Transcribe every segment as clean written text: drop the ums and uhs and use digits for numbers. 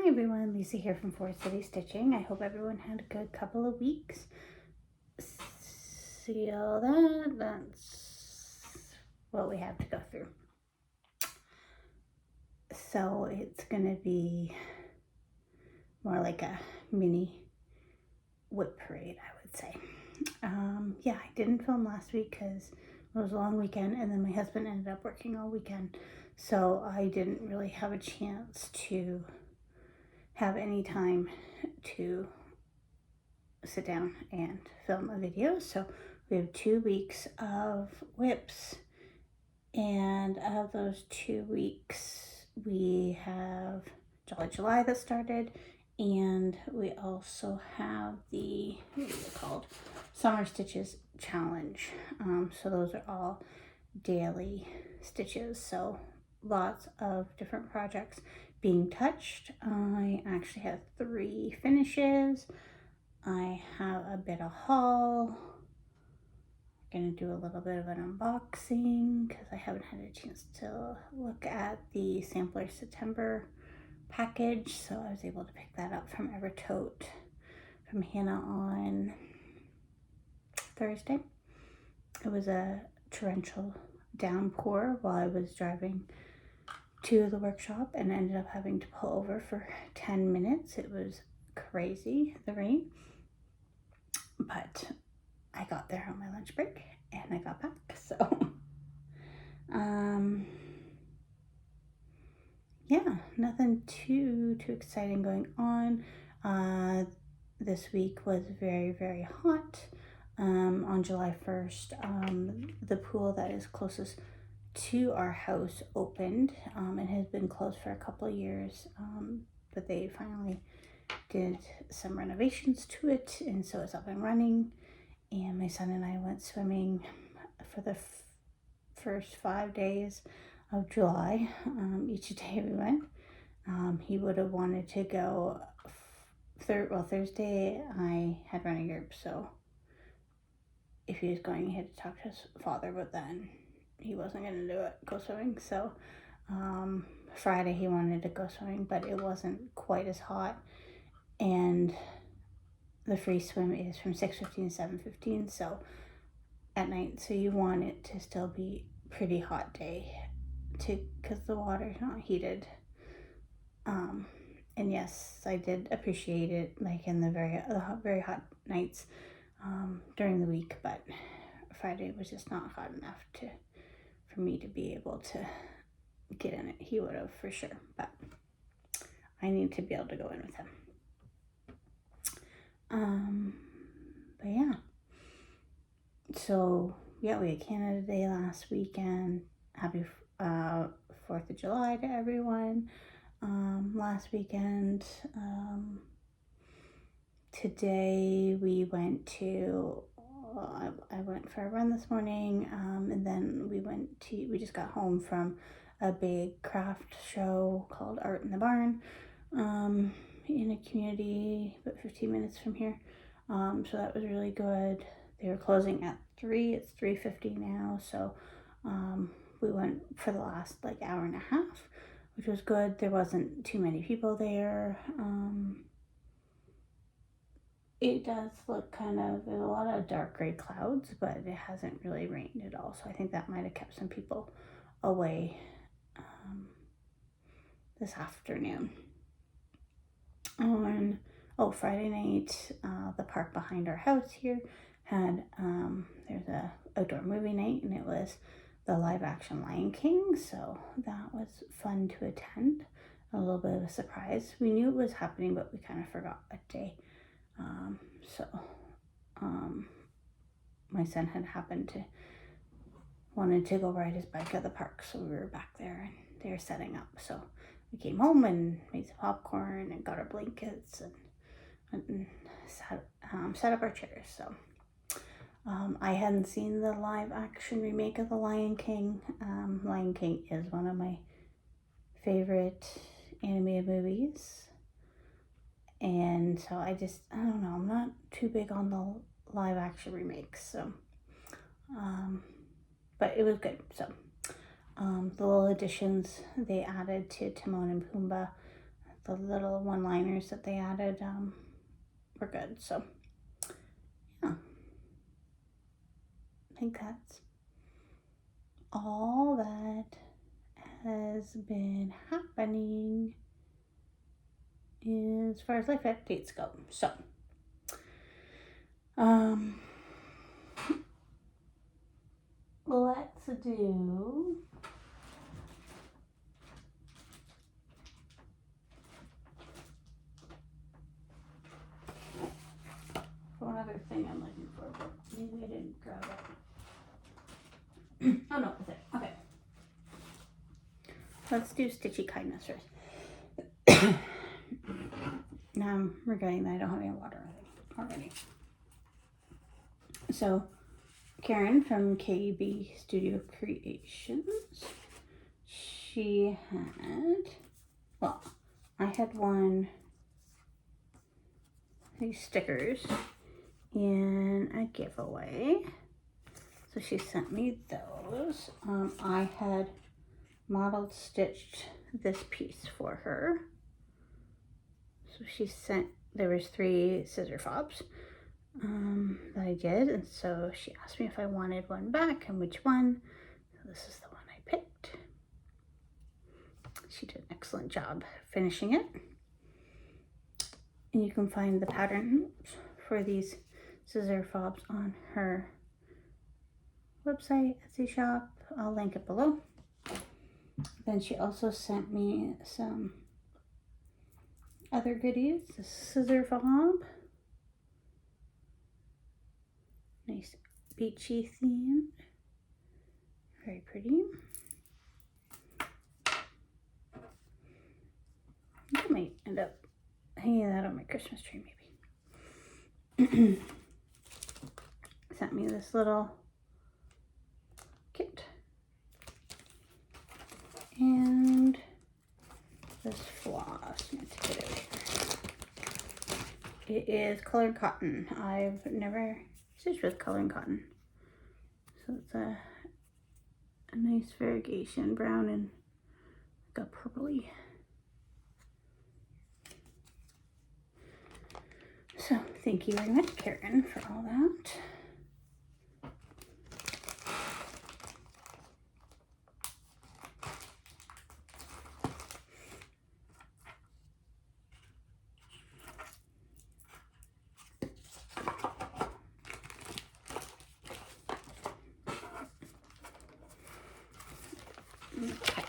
everyone, Lisa here from Forest City Stitching. I hope everyone had a good couple of weeks. See all that? That's what we have to go through. So it's going to be more like a mini WIP parade, I would say. Yeah, I didn't film last week because it was a long weekend, and then my husband ended up working all weekend. So I didn't really have a chance to have any time to sit down and film a video. So we have 2 weeks of WIPs, and of those 2 weeks we have Jolly July that started, and we also have the, what is it called, Summer Stitches Challenge. So those are all daily stitches, so lots of different projects being touched. I actually have 3 finishes. I have a bit of haul. I'm gonna do a little bit of an unboxing because I haven't had a chance to look at the Sampler September package, so I was able to pick that up from Evertote from Hannah on Thursday. It was a torrential downpour while I was driving to the workshop and ended up having to pull over for 10 minutes. It was crazy, the rain, but I got there on my lunch break and I got back. So yeah, nothing too exciting going on. This week was very, very hot. On July 1st, the pool that is closest to our house opened. It has been closed for a couple of years, but they finally did some renovations to it, and so it's up and running. And my son and I went swimming for the first 5 days of July. Each day we went. He would have wanted to go Thursday I had running group, so if he was going, he had to talk to his father, but then he wasn't going to do it, go swimming. So Friday he wanted to go swimming, but it wasn't quite as hot, and the free swim is from 6:15 to 7:15, so at night, so you want it to still be pretty hot day because the water's not heated. And yes, I did appreciate it, like in the very hot nights during the week, but Friday was just not hot enough for me to be able to get in it. He would have for sure, but I need to be able to go in with him. But yeah, so yeah, we had Canada Day last weekend. Happy 4th of July to everyone. Last weekend, today we went to, I went for a run this morning, and then we just got home from a big craft show called Art in the Barn, in a community about 15 minutes from here. So that was really good. They were closing at 3, it's 3:50 now, so we went for the last like hour and a half, which was good. There wasn't too many people there. It does look there's a lot of dark gray clouds, but it hasn't really rained at all, so I think that might have kept some people away this afternoon. On Friday night, the park behind our house here had there's a outdoor movie night, and it was the live action Lion King, so that was fun to attend. A little bit of a surprise. We knew it was happening, but we kind of forgot a day. My son had wanted to go ride his bike at the park, so we were back there and they were setting up. So we came home and made some popcorn and got our blankets and set up our chairs. So I hadn't seen the live action remake of The Lion King. Lion King is one of my favorite animated movies. And so I don't know, I'm not too big on the live action remakes, so, but it was good. So, the little additions they added to Timon and Pumbaa, the little one-liners that they added were good. So yeah, I think that's all that has been happening as far as life updates go. So let's do one other thing I'm looking for, but maybe I didn't grab it. Oh no, it's there. Okay. Let's do Stitchy Kindness first. Now I'm regretting that I don't have any water already. So Karen from KB Studio Creations, she had, well, I had these stickers in a giveaway. So she sent me those. I had modeled stitched this piece for her. So she sent, there was 3 scissor fobs that I did, and so she asked me if I wanted one back and which one. So this is the one I picked. She did an excellent job finishing it. And you can find the pattern for these scissor fobs on her website, Etsy shop. I'll link it below. Then she also sent me some other goodies. The scissor fob, nice beachy theme, very pretty. I might end up hanging that on my Christmas tree maybe. Sent me this little kit and this floss. Let's get it here. It is colored cotton. I've never stitched with colored cotton, so it's a nice variegation, brown and like a purpley. So thank you very much, Karen, for all that. Okay.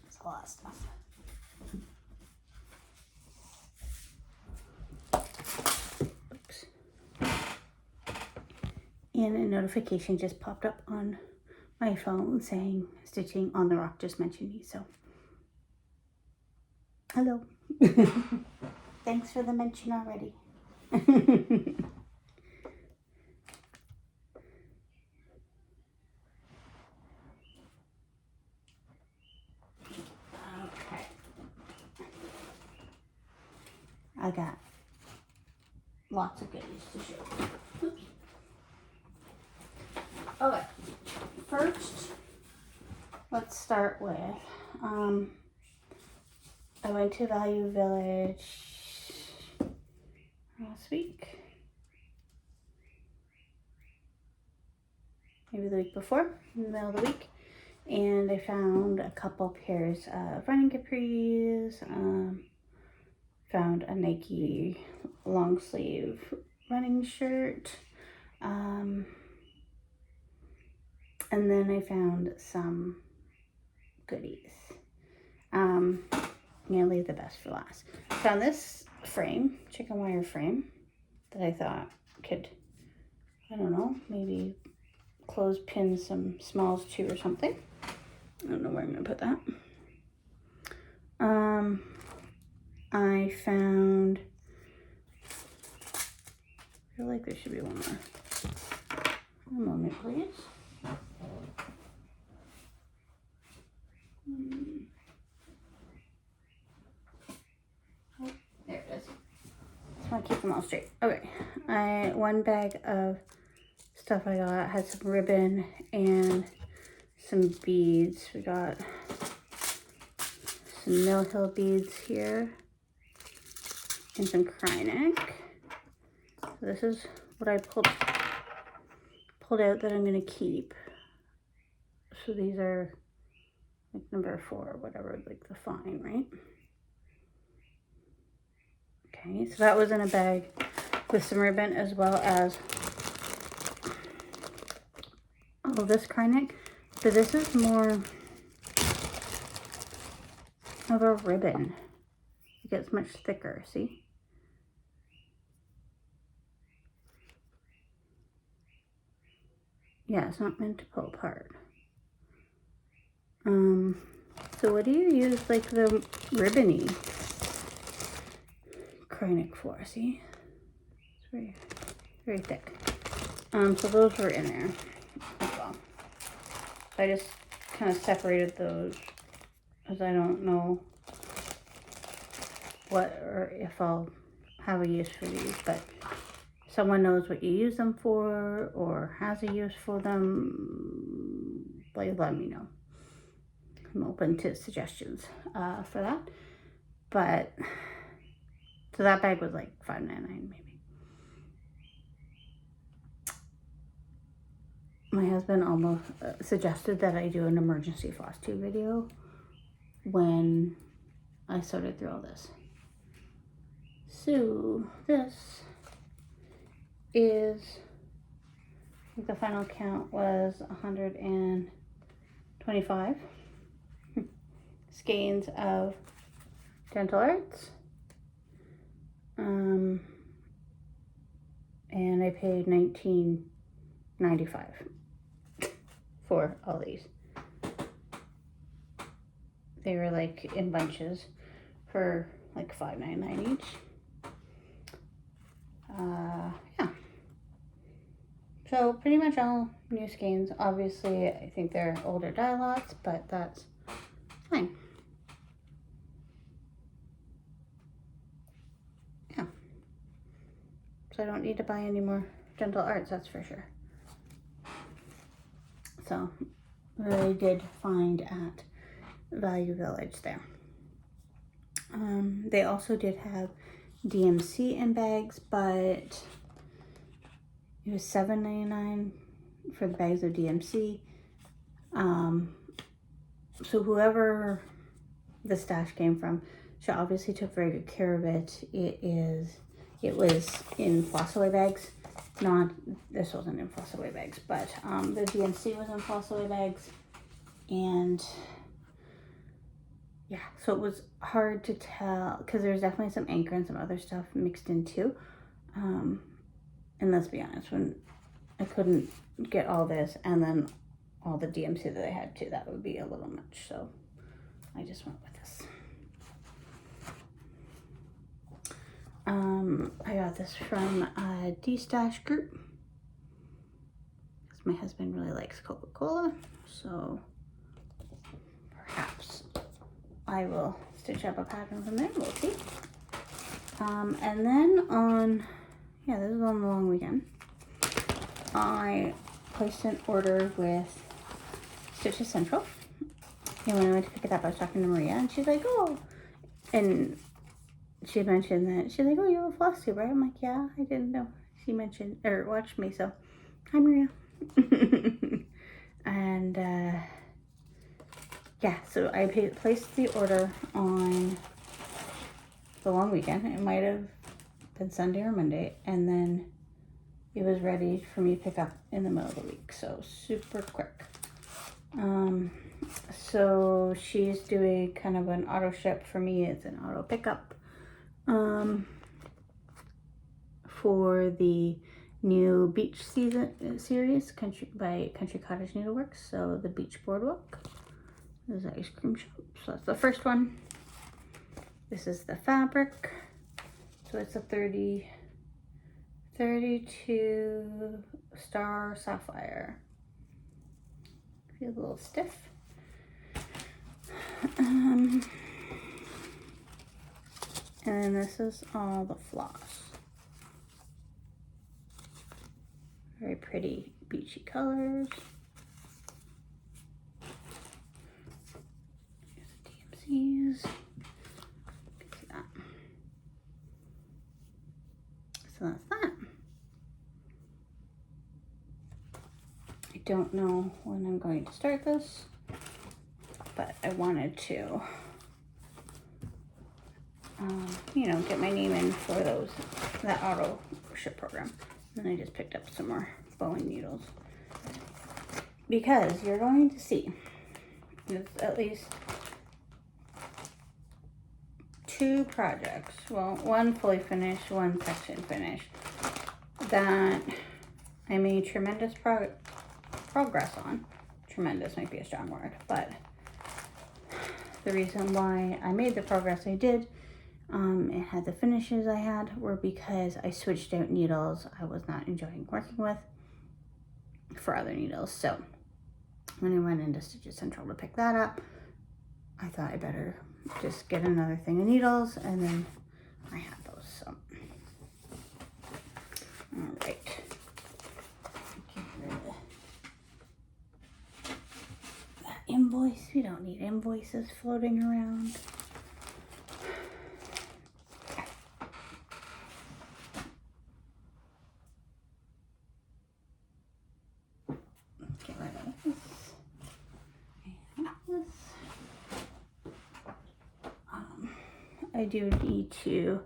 That's a lot of stuff. Oops. And a notification just popped up on my phone saying Stitching on the Rock just mentioned me, so hello. Thanks for the mention already. Okay. I got lots of goodies to show you. Oops. Okay, first, let's start with, I went to Value Village last week, maybe the week before, in the middle of the week, and I found a couple pairs of running capris, found a Nike long sleeve running shirt, and then I found some goodies. I'm gonna leave the best for last. Found this frame, chicken wire frame, that I thought could, I don't know, maybe clothespin some smalls to or something. I don't know where I'm gonna put that. I found, I feel like there should be one more. A moment, please. keep them all straight. Okay, one bag of stuff I got had some ribbon and some beads. We got some Mill Hill beads here and some Krynic. So this is what I pulled out that I'm gonna keep. So these are like number 4 or whatever, like the fine, right? Okay, so that was in a bag with some ribbon as well as all this Krynic. So this is more of a ribbon. It gets much thicker, see? Yeah, it's not meant to pull apart. So what do you use like the ribbony Krynic for? See? It's very, very thick. So those were in there as well. So I just kind of separated those because I don't know what or if I'll have a use for these, but if someone knows what you use them for or has a use for them, like let me know. I'm open to suggestions for that. But so that bag was like $5.99 maybe. My husband almost suggested that I do an emergency Flosstube video when I sorted through all this. So this is, I think the final count was 125 skeins of Gentle Arts. And I paid $19.95 for all these. They were like in bunches for like $5.99 each. Yeah. So pretty much all new skeins. Obviously, I think they're older dye lots, but that's fine. Yeah. So I don't need to buy any more Gentle Arts, that's for sure. So I did find at Value Village there. They also did have DMC in bags, but it was $7.99 for the bags of DMC. So whoever the stash came from, she obviously took very good care of it. It was in Flossaway bags. This wasn't in Flossaway bags, but the DMC was in Flossaway bags. And yeah, so it was hard to tell because there's definitely some anchor and some other stuff mixed in too. And let's be honest, when I couldn't get all this and then all the DMC that I had too, that would be a little much. So I just went with this. I got this from a D-Stash group because my husband really likes Coca-Cola, so perhaps I will stitch up a pattern from there. We'll see. And then this is on the long weekend, I placed an order with Stitches Central. And when I went to pick it up, I was talking to Maria, and she's like, oh, and she had mentioned that, she's like, oh, you have a Flosstube, right? I'm like, yeah, I didn't know. She mentioned, or watched me, so, hi, Maria. And, yeah, so I placed the order on the long weekend. It might have been Sunday or Monday, and then it was ready for me to pick up in the middle of the week, so super quick. So she's doing kind of an auto ship. For me, it's an auto pickup for the new beach series by Country Cottage Needleworks. So the Beach Boardwalk. This is the ice cream shop. So that's the first one. This is the fabric. So it's a 32 Star Sapphire. Feels a little stiff. And then this is all the floss. Very pretty beachy colors. Here's the DMCs. You can see that. So that's that. I don't know when I'm going to start this, but I wanted to, you know, get my name in for that auto ship program. And then I just picked up some more bowing needles because you're going to see there's at least 2 projects, well, one fully finished, one section finished, that I made tremendous progress on. Tremendous might be a strong word, but the reason why I made the progress I did and had the finishes I had were because I switched out needles I was not enjoying working with for other needles. So when I went into Stitches Central to pick that up, I thought I better just get another thing of needles, and then I had those. So all right, get rid of that invoice. We don't need invoices floating around. Get rid of this and this. I do need to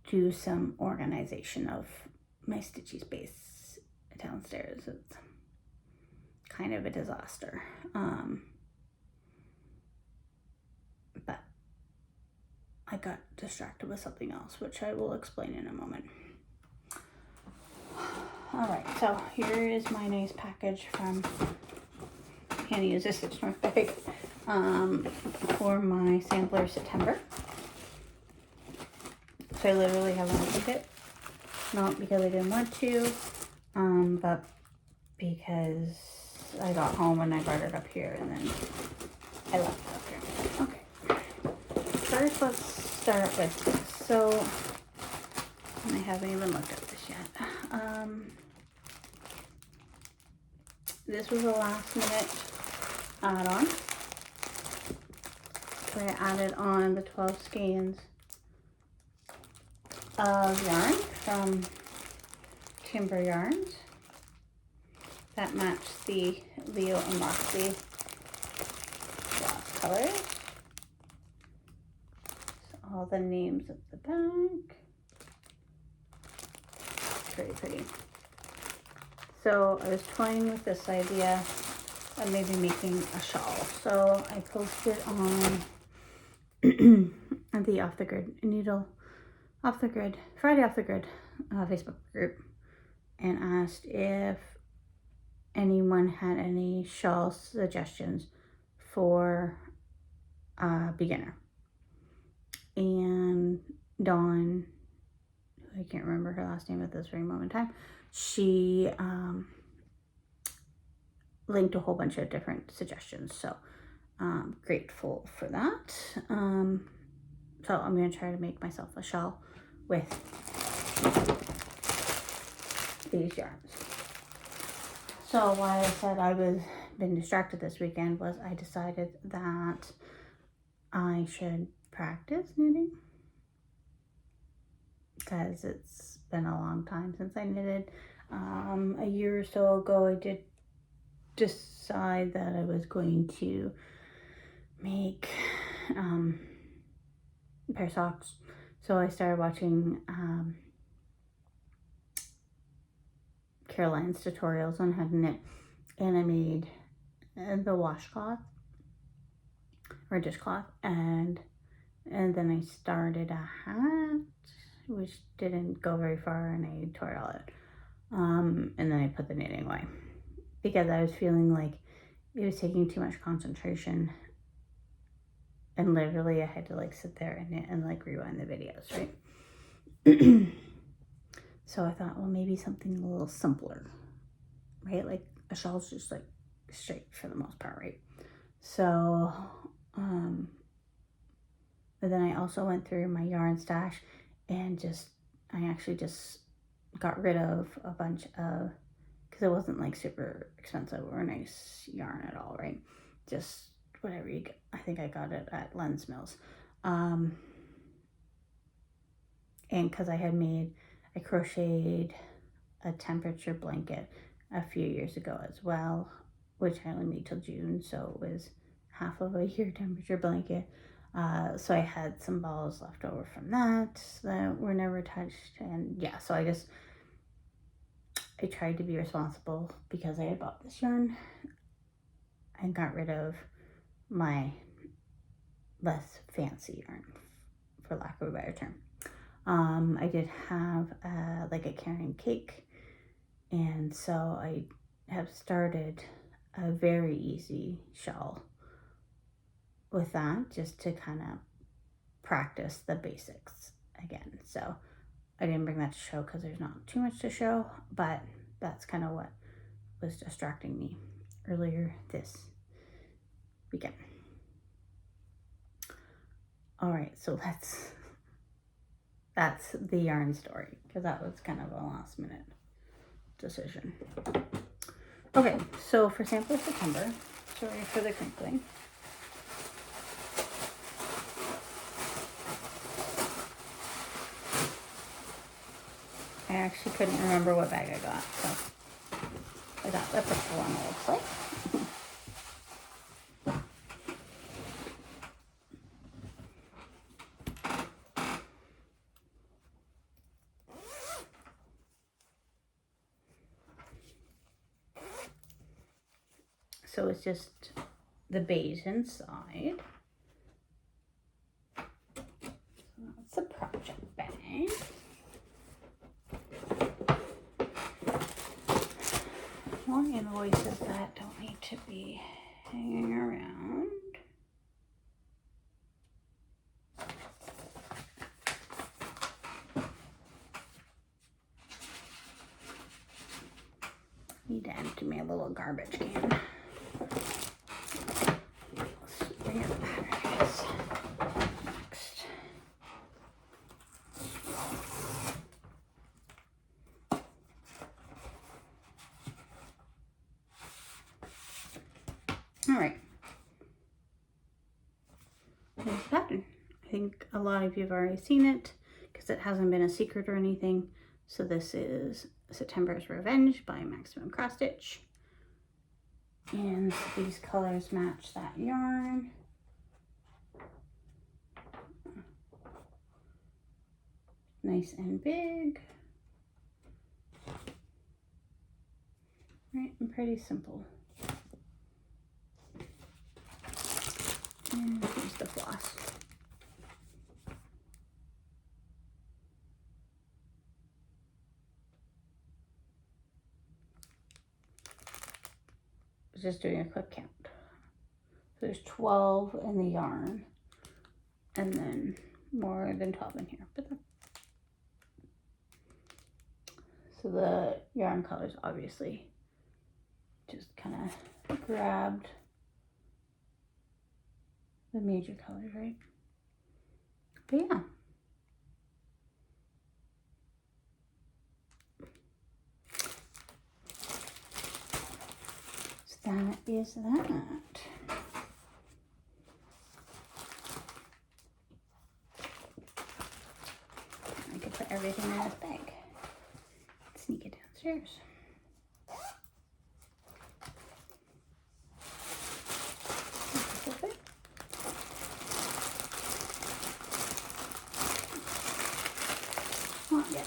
do some organization of my stitchy space downstairs. It's kind of a disaster. But I got distracted with something else, which I will explain in a moment. All right, so here is my nice package from Handy Use a Stitch North bag for my sampler September. So I literally haven't opened it, not because I didn't want to, but because I got home and I brought it up here and then I left it up here. Okay, first let's start with this. So I haven't even looked at this yet. This was a last minute add-on. So I added on the 12 skeins of yarn from Timber Yarns that matched the Leo and Moxie gloss colors. So all the names at the back. Pretty pretty. So I was toying with this idea of maybe making a shawl. So I posted on the Friday Off the Grid Facebook group and asked if anyone had any shawl suggestions for a beginner. And Dawn, I can't remember her last name at this very moment in time, she linked a whole bunch of different suggestions. So grateful for that. So I'm going to try to make myself a shawl with these yarns. So why I said I was been distracted this weekend was I decided that I should practice knitting because it's been a long time since I knitted. A year or so ago I did decide that I was going to make a pair of socks. So I started watching Caroline's tutorials on how to knit, and I made the washcloth or dishcloth, and then I started a hat, which didn't go very far, and I tore it all out. And then I put the knitting away because I was feeling like it was taking too much concentration, and literally I had to like sit there and knit and like rewind the videos, right? So I thought, well, maybe something a little simpler, right? Like a shawl's just like straight for the most part, right? So, but then I also went through my yarn stash and I actually just got rid of a bunch of because it wasn't like super expensive or nice yarn at all, right? Just whatever you get. I think I got it at Lens Mills. And because I crocheted a temperature blanket a few years ago as well, which I only made till June, so it was half of a year temperature blanket. So I had some balls left over from that were never touched, and yeah, so I tried to be responsible because I had bought this yarn and got rid of my less fancy yarn, for lack of a better term. I did have like a carrying cake, and so I have started a very easy shawl with that, just to kind of practice the basics again. So I didn't bring that to show because there's not too much to show, but that's kind of what was distracting me earlier this weekend. All right, so that's the yarn story, because that was kind of a last minute decision. Okay, so for sample September, sorry for the crinkling. I actually couldn't remember what bag I got, so I got the purple one, it looks like. So it's just the beige inside. So that's the project bag. More invoices that don't need to be hanging around. Need to empty my little garbage can. Let's bring it batteries next. All right. There's the pattern. I think a lot of you have already seen it because it hasn't been a secret or anything. So this is September's Revenge by Maximum Cross Stitch. And these colors match that yarn. Nice and big. Right, and pretty simple. And here's the floss. Just doing a quick count. So there's 12 in the yarn, and then more than 12 in here. But so the yarn colors obviously just kind of grabbed the major colors, right? But yeah. That is that. I could put everything in this bag. Sneak it downstairs. Not yet.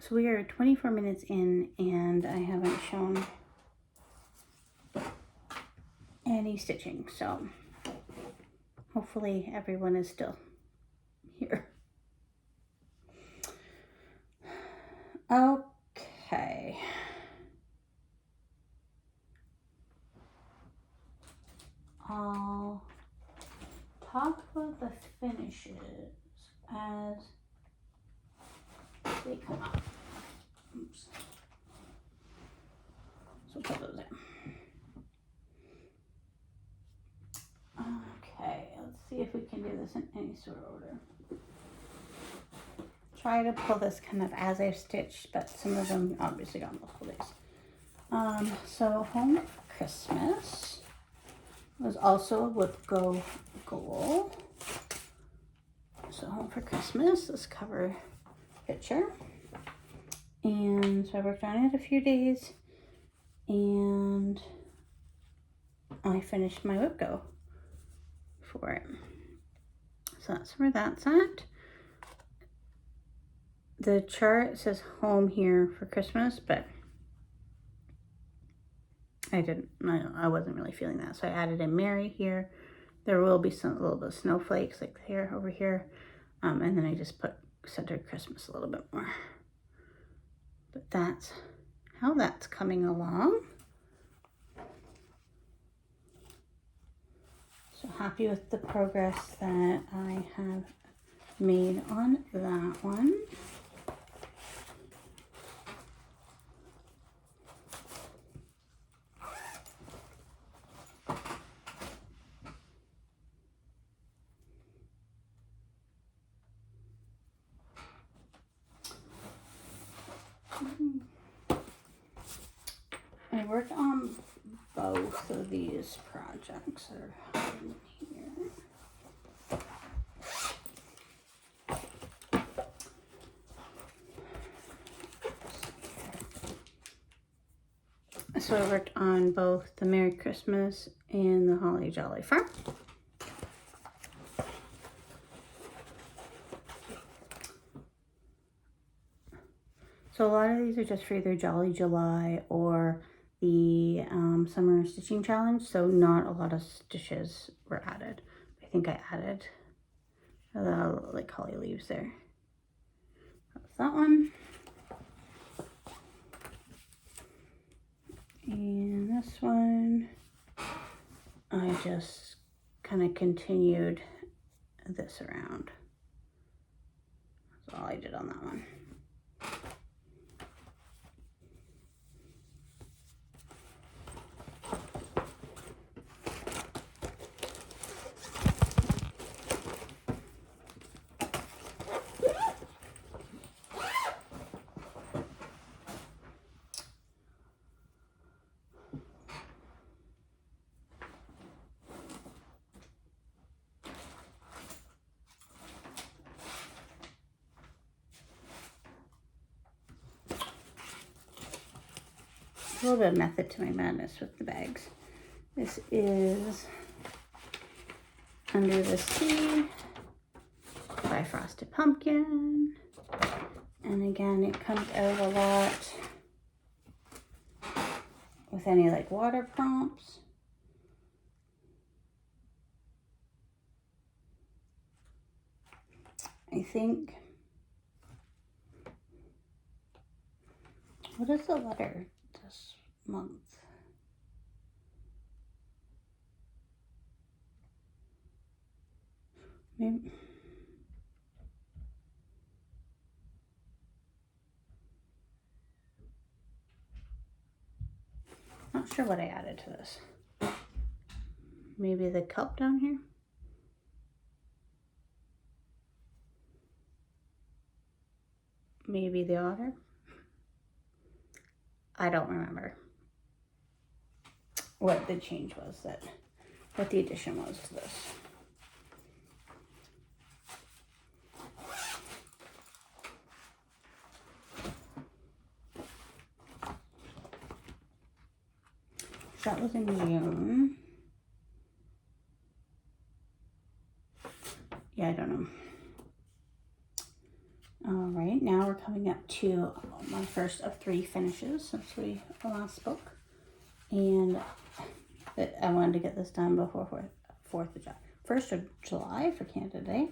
So we are 24 minutes in, and I haven't shown any stitching, so hopefully everyone is still here. Okay. I'll talk about the finishes as they come up. Oops. So put those in. Okay, let's see if we can do this in any sort of order. Try to pull this kind of as I've stitched, but some of them obviously got multiple days. So Home for Christmas was also a WIP goal. So Home for Christmas, this cover picture. And so I worked on it a few days and I finished my WIP go for it. So that's where that's at. The chart says home here for Christmas, but I wasn't really feeling that. So I added a Mary here. There will be a little bit of snowflakes like here, over here. And then I just put centered Christmas a little bit more. But that's how that's coming along. So happy with the progress that I have made on that one. I worked on both of these projects that are in here. So I worked on both the Merry Christmas and the Holly Jolly Farm. So a lot of these are just for either Jolly July or the Summer Stitching Challenge. So not a lot of stitches were added. I think I added like holly leaves there. That's that one. And this one, I just kind of continued this around. That's all I did on that one. A little bit of method to my madness with the bags. This is Under the Sea by Frosted Pumpkin. And again, it comes out a lot with any like water prompts. I think, what is the letter this month? Maybe. Not sure what I added to this. Maybe the cup down here? Maybe the otter? I don't remember what the change was, what the addition was to this. That was in June. Yeah, I don't know. All right, now we're coming up to my first of 3 finishes since we last spoke. And I wanted to get this done before 4th of July. 1st of July for Canada Day.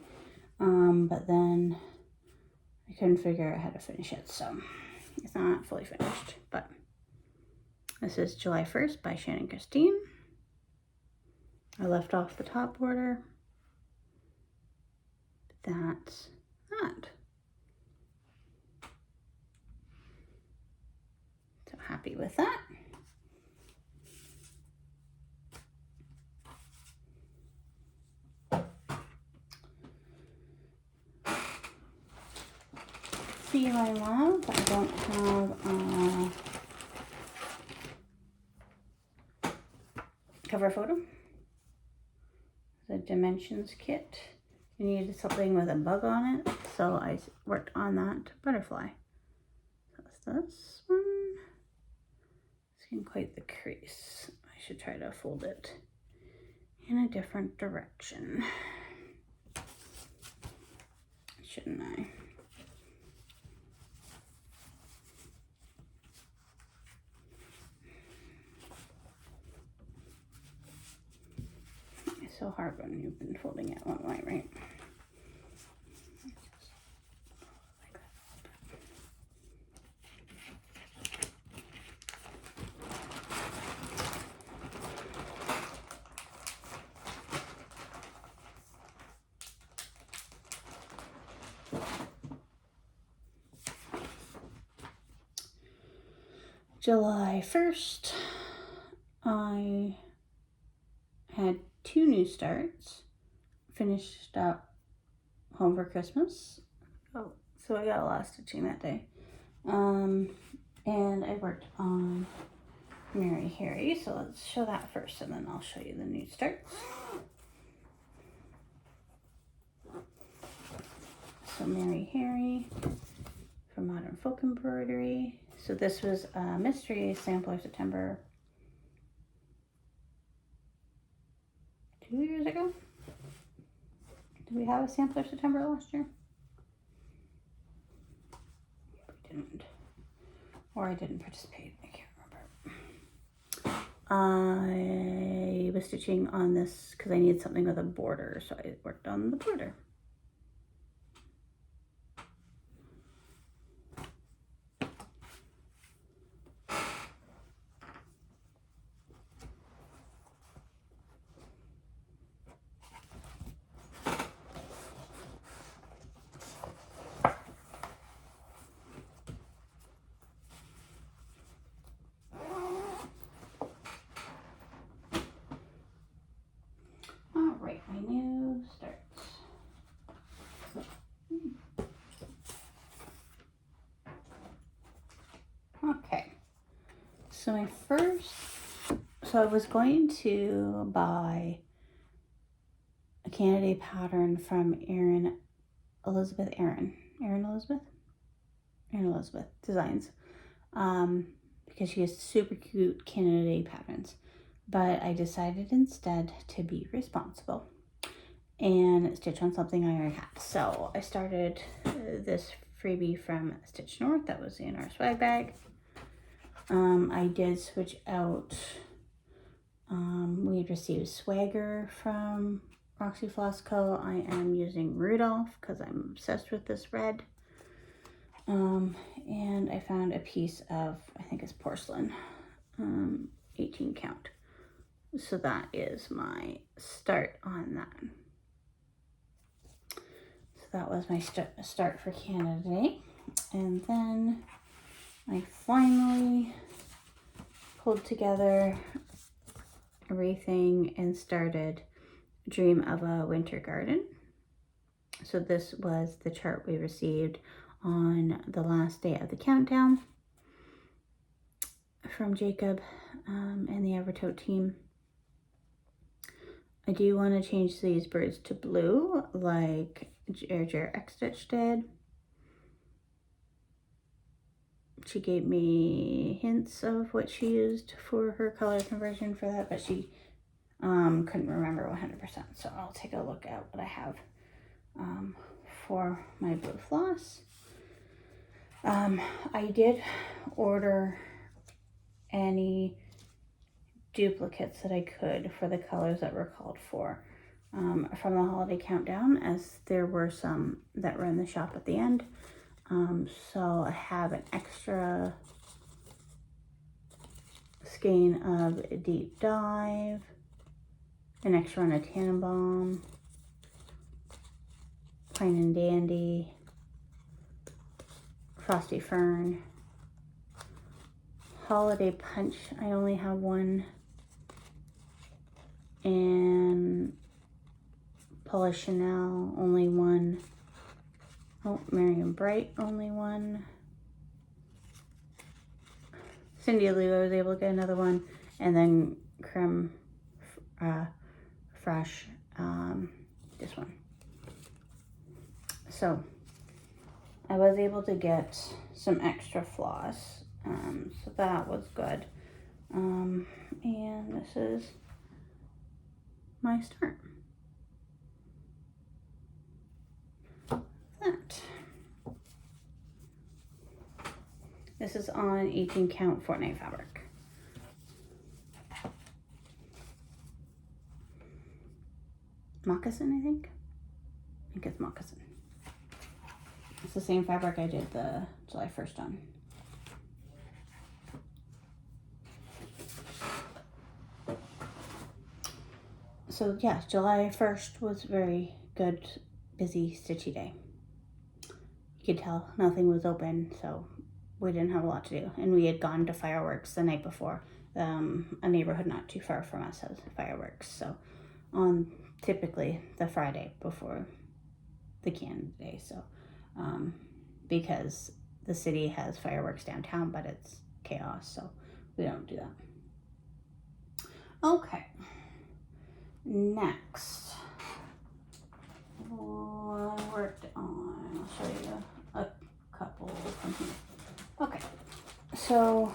But then I couldn't figure out how to finish it, so it's not fully finished. But this is July 1st by Shannon Christine. I left off the top border. That's that. So happy with that. See You I Love. I don't have cover photo. The Dimensions kit. I needed something with a bug on it, so I worked on that butterfly. So that's this one. It's getting quite the crease. I should try to fold it in a different direction. Shouldn't I? It's so hard when you've been folding it one way, right? July 1st, I had 2 new starts. Finished up Home for Christmas. Oh, so I got a lot of stitching that day. And I worked on Mary Harry, so let's show that first and then I'll show you the new starts. So Mary Harry from Modern Folk Embroidery. So this was a mystery sampler September 2 years ago. Did we have a sampler September last year? We didn't. Or I didn't participate. I can't remember. I was stitching on this because I needed something with a border, so I worked on the border. Alright, my new starts. Okay, so my first, so I was going to buy a Canada pattern from Elizabeth Designs, because she has super cute Canada patterns. But I decided instead to be responsible and stitch on something I already had. So I started this freebie from Stitch North that was in our swag bag. I did switch out, we had received Swagger from Roxy Floss Co. I am using Rudolph because I'm obsessed with this red. And I found a piece of, I think it's porcelain, 18 count. So that is my start on that. So that was my start for Canada Day. And then I finally pulled together everything and started Dream of a Winter Garden. So this was the chart we received on the last day of the countdown from Jacob and the Evertote team. I do want to change these birds to blue like Jer X Stitch did. She gave me hints of what she used for her color conversion for that, but she couldn't remember 100%. So I'll take a look at what I have for my blue floss. I did order any duplicates that I could for the colors that were called for from the holiday countdown, as there were some that were in the shop at the end. So I have an extra skein of Deep Dive, an extra one of Tannenbaum, Plain and Dandy, Frosty Fern, Holiday Punch. I only have one, and Paula Chanel, only one. Oh, Marion Bright, only one. Cindy Lou, I was able to get another one. And then Creme Fraiche, this one. So I was able to get some extra floss, so that was good. And this is my start. That. This is on 18 count fortnight fabric. Moccasin, I think it's moccasin. It's the same fabric I did the July 1st on. So yeah, July 1st was very good, busy, stitchy day. You could tell nothing was open, so we didn't have a lot to do. And we had gone to fireworks the night before. A neighborhood not too far from us has fireworks. So on typically the Friday before the Canada Day. So because the city has fireworks downtown, but it's chaos, so we don't do that. Okay. Next, I worked on, I'll show you a couple from here. Okay, so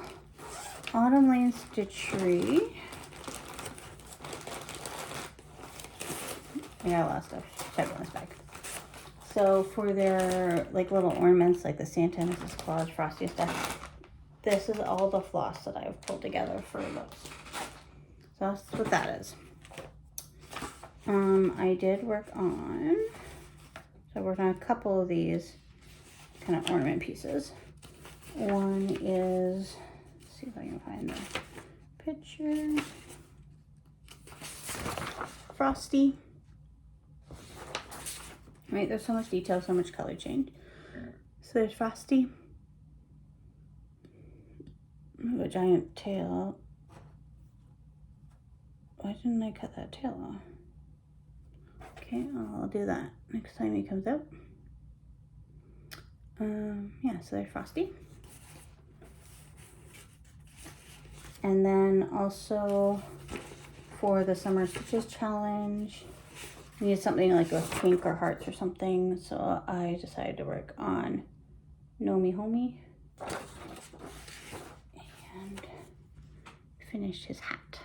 Autumn Lane Stitchery. I got a lot of stuff stuck in this bag. So for their like little ornaments, like the Santa and Mrs. Claus, Frosty stuff, this is all the floss that I've pulled together for those. So that's what that is. I did work on, so I worked on a couple of these kind of ornament pieces. One is, let's see if I can find the picture. Frosty. Right, there's so much detail, so much color change. So there's Frosty. A giant tail. Why didn't I cut that tail off? Okay, I'll do that next time he comes out. Yeah, so there's Frosty. And then also for the Summer Stitches Challenge, I needed something like with pink or hearts or something, so I decided to work on Nomi Homie and finished his hat.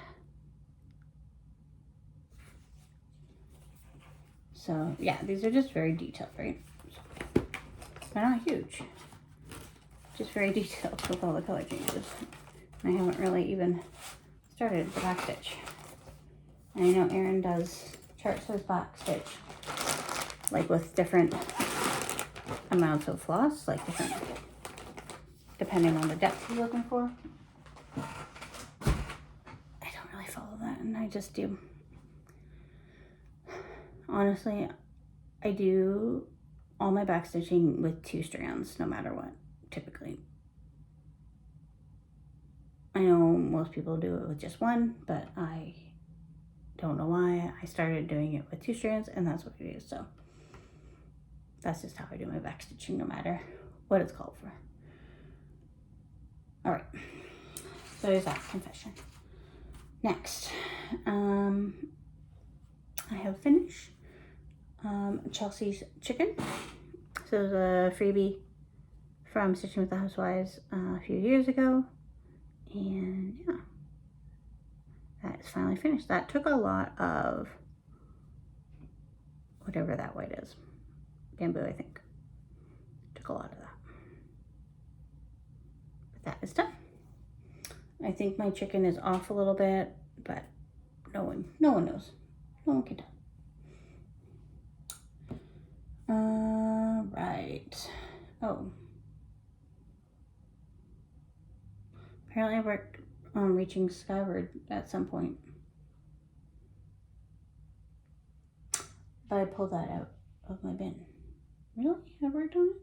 So yeah, these are just very detailed, right? They're not huge, just very detailed with all the color changes. I haven't really even started the back stitch. And I know Erin does charts his back stitch, like with different amounts of floss, like different, depending on the depth he's looking for. I don't really follow that, and I just do. Honestly, I do all my back stitching with 2 strands, no matter what, typically. I know most people do it with just 1, but I don't know why. I started doing it with 2 strands, and that's what I do. So that's just how I do my back stitching, no matter what it's called for. All right, so there's that confession. Next, I have finished Chelsea's chicken. So it was a freebie from Stitching with the Housewives a few years ago. And yeah, that is finally finished. That took a lot of whatever that white is. Bamboo, I think. Took a lot of that. But that is done. I think my chicken is off a little bit, but no one knows. No one can tell. Right. Oh. Apparently I worked on Reaching Skyward at some point. But I pulled that out of my bin. Really? I worked on it?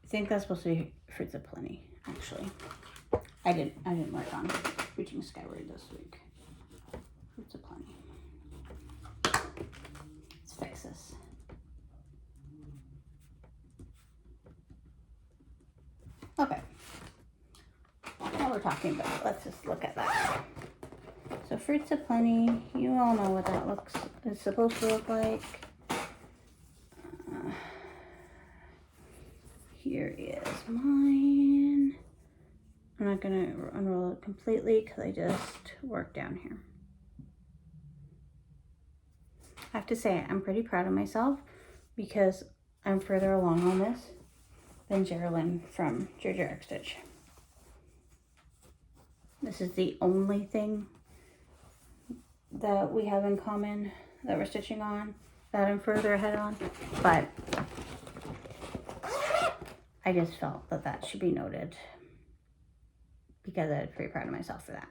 I think that's supposed to be Fruits of Plenty, actually. I didn't work on Reaching Skyward this week. Fruits of Plenty. while we're talking about it, let's just look at that. So Fruits of Plenty, you all know what that is supposed to look like. Here is mine. I'm not going to unroll it completely because I just worked down here. I have to say, I'm pretty proud of myself because I'm further along on this than Geraldine from Jerk Stitch. This is the only thing that we have in common that we're stitching on, that I'm further ahead on, but I just felt that that should be noted because I'm pretty proud of myself for that.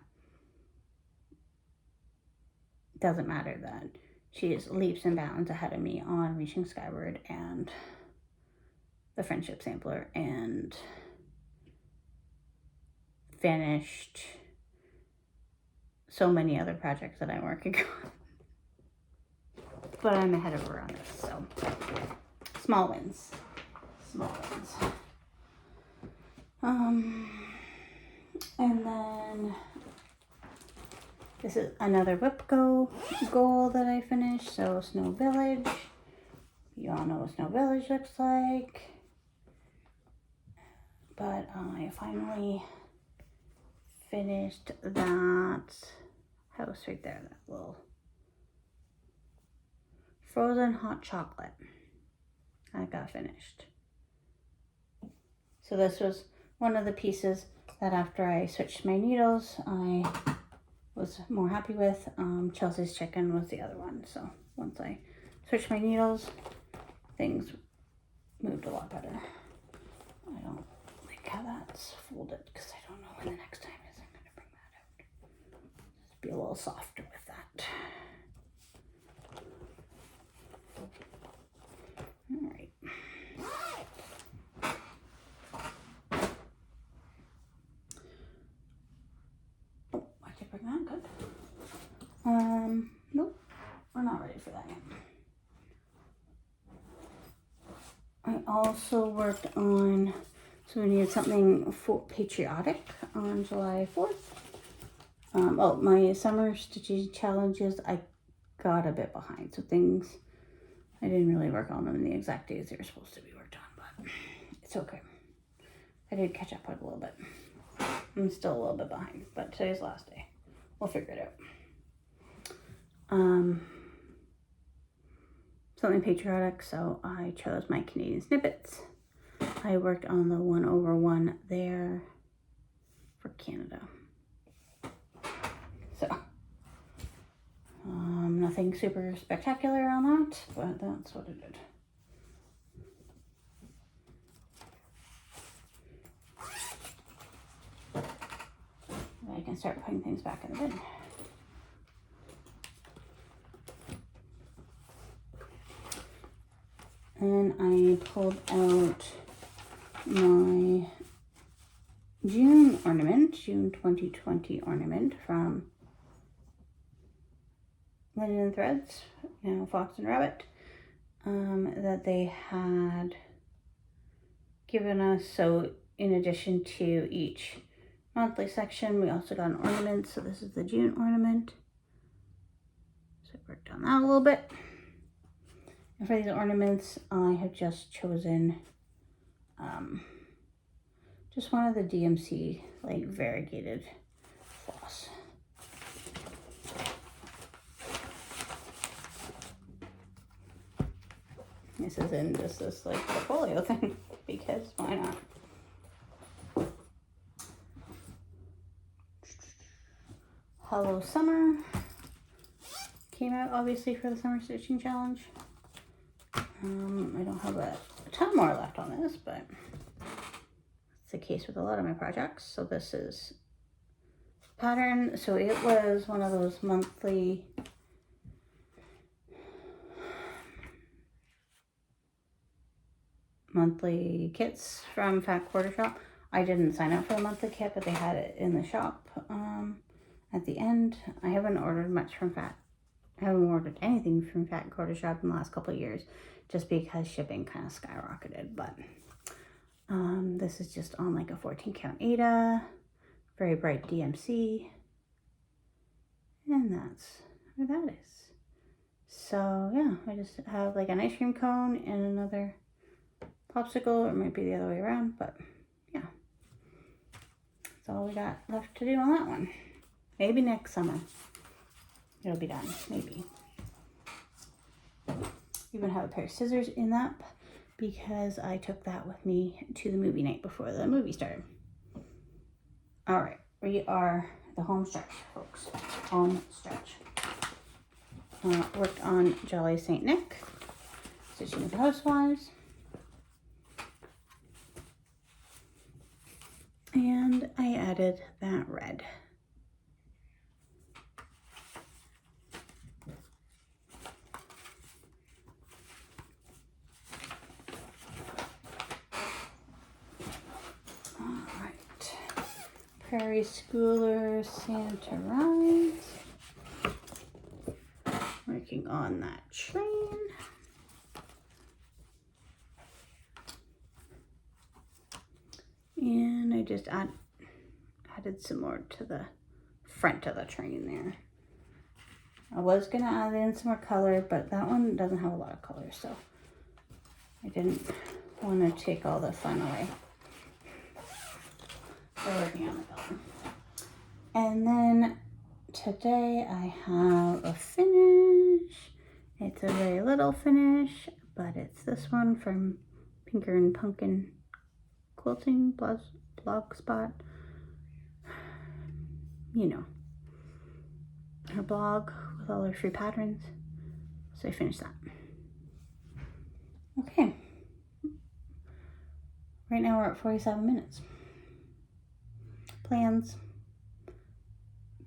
Doesn't matter that she is leaps and bounds ahead of me on Reaching Skyward and the Friendship Sampler and finished so many other projects that I'm working on. But I'm ahead of her on this, so small wins. Small wins. And then this is another WIP goal that I finished. So Snow Village. You all know what Snow Village looks like. But I finally finished that house right there. That little frozen hot chocolate. I got finished. So this was one of the pieces that after I switched my needles, I was more happy with. Chelsea's Chicken was the other one. So once I switched my needles, things moved a lot better. I don't like how that's folded because I don't know when the next time is I'm going to bring that out. Just be a little softer with that. All right. Good. Nope, we're not ready for that yet. I also worked on, so we needed something for patriotic on July 4th. Oh, my summer stitching challenges, I got a bit behind. So things, I didn't really work on them in the exact days they were supposed to be worked on, but it's okay. I did catch up on it a little bit. I'm still a little bit behind, but today's the last day. We'll figure it out. Something patriotic, so I chose my Canadian snippets. I worked on the 1/1 there for Canada. So, nothing super spectacular on that, but that's what I did. I can start putting things back in the bin. And I pulled out my June ornament, June 2020 ornament from Linen Threads, Fox and Rabbit, that they had given us. So in addition to each monthly section, we also got an ornament. So this is the June ornament. So I worked on that a little bit. And for these ornaments, I have just chosen just one of the DMC like variegated floss. This is in just this like portfolio thing because why not? Hello Summer came out obviously for the Summer Stitching Challenge. I don't have a ton more left on this, but it's the case with a lot of my projects. So this is pattern. So it was one of those monthly kits from Fat Quarter Shop. I didn't sign up for the monthly kit, but they had it in the shop at the end. I haven't ordered much from I haven't ordered anything from Fat Quarter Shop in the last couple of years just because shipping kind of skyrocketed. But this is just on like a 14 count Aida very bright DMC. And that's where that is. So yeah, I just have like an ice cream cone and another popsicle. It might be the other way around, but yeah. That's all we got left to do on that one. Maybe next summer it'll be done, maybe. Even have a pair of scissors in that because I took that with me to the movie night before the movie started. All right, we are the home stretch, folks. Home stretch. Worked on Jolly St. Nick, stitching with the housewives. And I added that red. Prairie Schooler Santa Rides. Working on that train. And I just added some more to the front of the train there. I was going to add in some more color, but that one doesn't have a lot of color, so I didn't want to take all the fun away. So working on the color. And then today I have a finish. It's a very little finish, but it's this one from Pinker and Pumpkin Quilting blog spot. You know, her blog with all her free patterns. So I finished that. Okay. Right now we're at 47 minutes. Plans.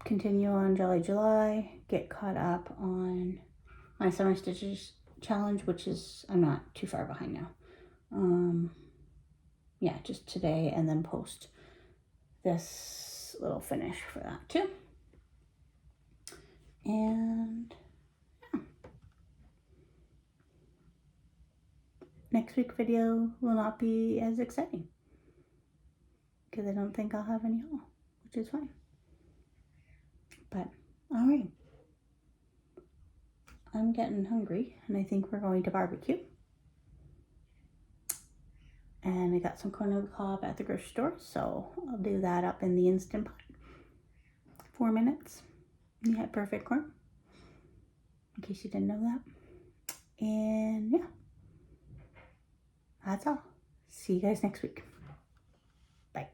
Continue on Jolly July. Get caught up on my Summer Stitches challenge, which is, I'm not too far behind now. Yeah, just today, and then post this little finish for that too. And yeah. Next week's video will not be as exciting because I don't think I'll have any haul, which is fine. But all right, I'm getting hungry and I think we're going to barbecue. And I got some corn on the cob at the grocery store, so I'll do that up in the Instant Pot. 4 minutes. You had perfect corn, in case you didn't know that. And yeah, that's all. See you guys next week. Bye.